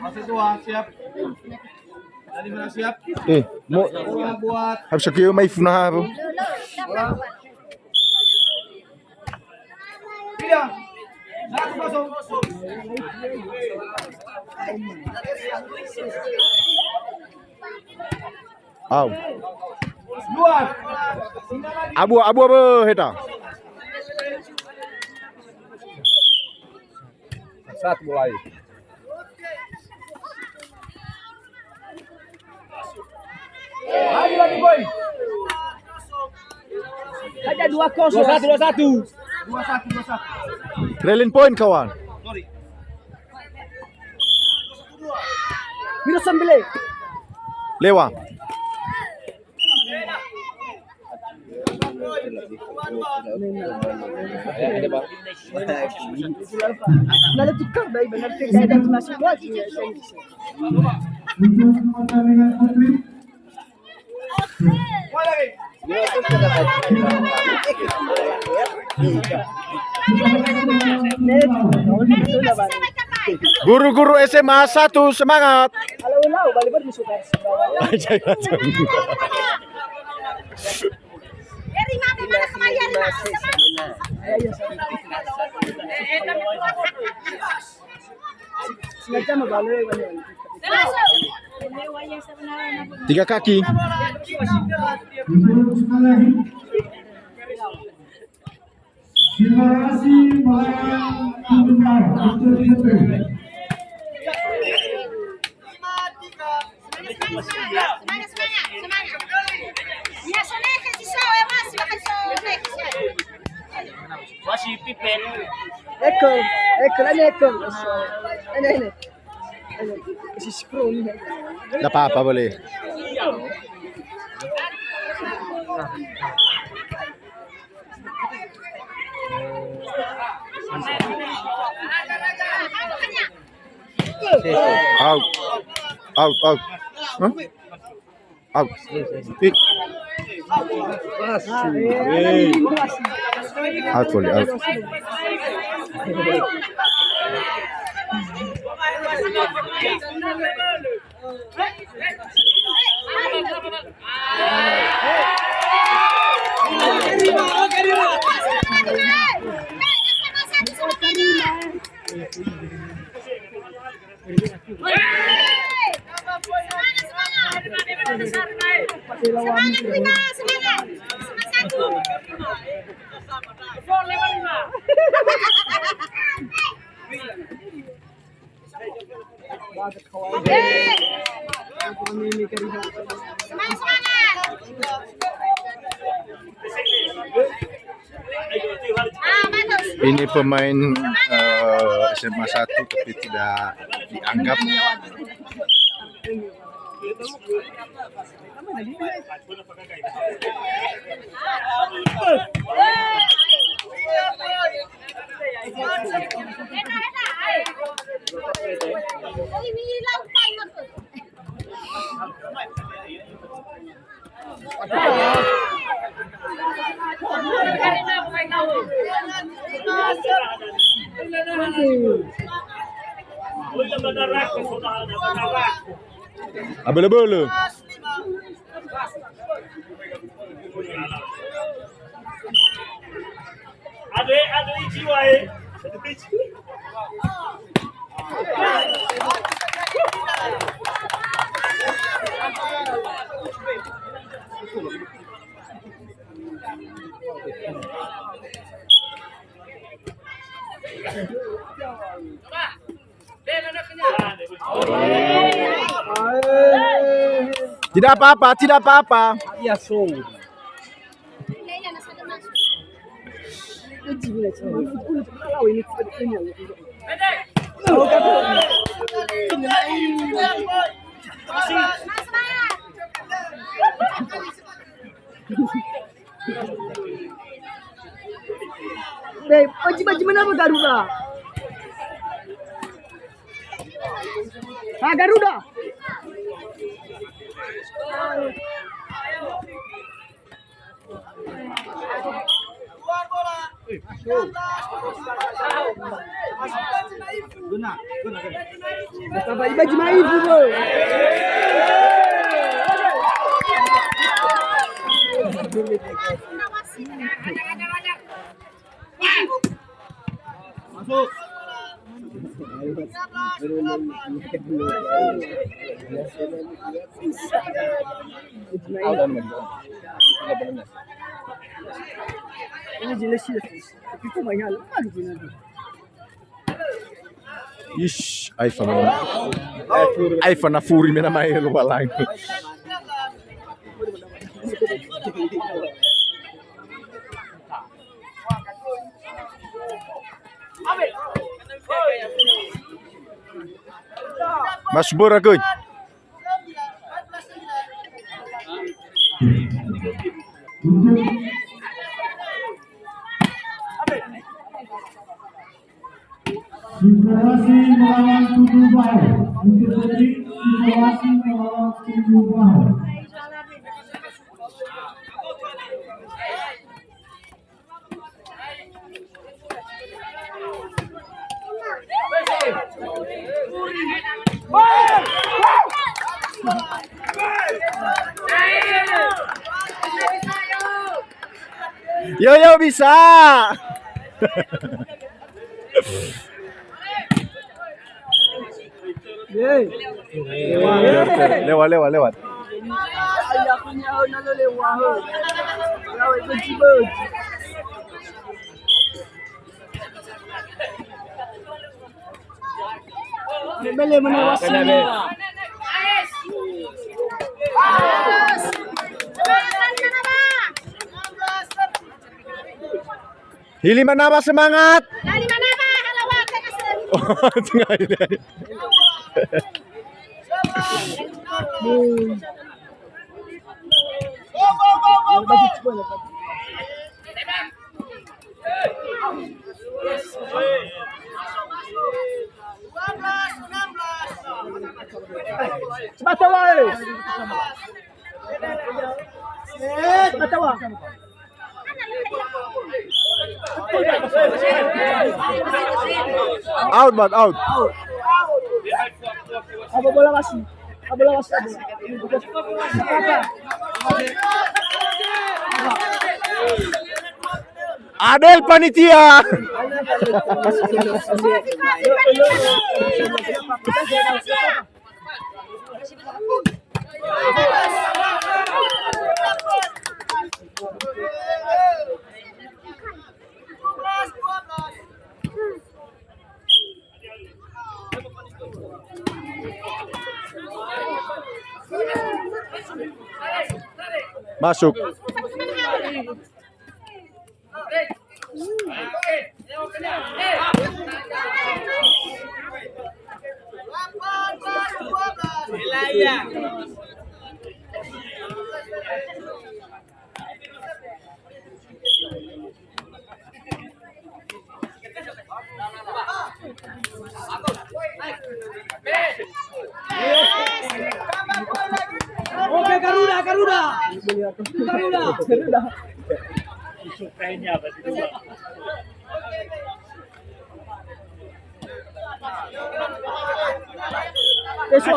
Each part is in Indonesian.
Masih tua, siap. Dari mana siap? Mo Bola buat habis kaya may funa po. Tidak. Satu kosong. Aw. Luar. Abu apa heta? Satu mulai. Lagi boy. Ada 2-0. 2-1. 2-1. Relin point kawan. Sorry. Minus 9. Lewa. Lalu tukar baik benar saya dah masuk lagi. Guru-guru SMA 1 semangat. Kalau balik musuh kan. Rima mana kemarin Rima? Sengaja mau balik balik. 3 kaki. Generasi melayan Masih pipen. Eko, Eko. Ini. Si scroll ni. Enggak apa-apa boleh. Out. Huh? Out. Out boleh, out. Ini pemain SMA 1 tapi tidak dianggap. Abel-abel. Ada jiwa ya. Tidak apa-apa, tidak apa-apa. Ya so. Baik, baju mana apa Garuda? Garuda. Guna. Iba Jimaivu bro. Masuk. Ini jelas sih. Tapi kok banyak lagi nanti. Ish, iPhone na furi mina mai luwalang. Mas bora koy. Situasi melawan tujuh bal. Untuk detik situasi melawan tujuh bal. Yo bisa. Lewat. Ayah punya nalo lewat. Lawan kecil. Bele menawasi. Hili Manaba semangat. Dari mana Pak? Halawat saya kasih. Oh, tengah ini. Batawa. Batawa. Out, but out. Apa bola kasih? Adel panitia. Masuk. Oke, Garuda. Besok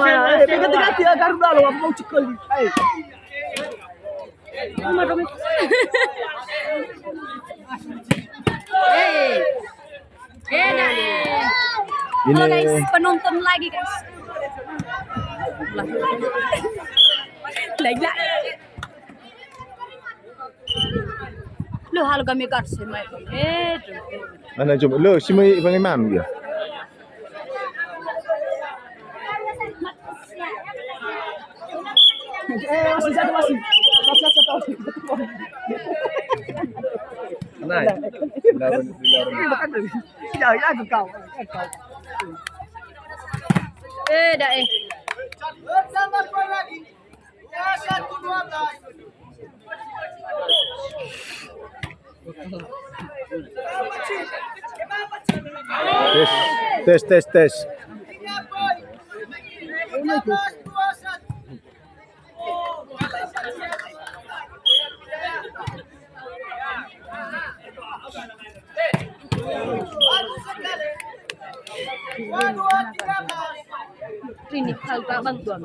ganti Garuda lo, mau cikal. Halo guys, penonton lagi guys. Lagi. Lo halo kami karse mai. Mana coba lo si mai imam dia. Masih. Dah. Tes. Klinik Halka bantuan.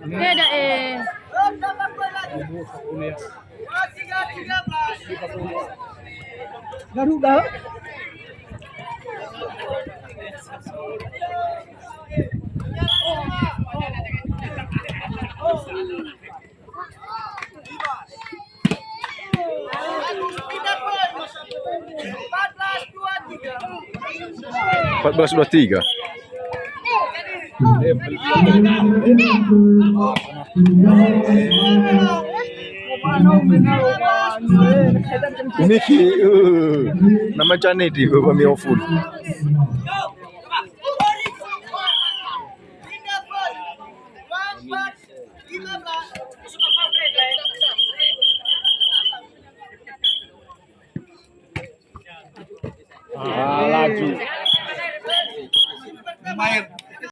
Beda Garuda. Empat belas 23. Ini nama macam ni di kami full. Laju. Main.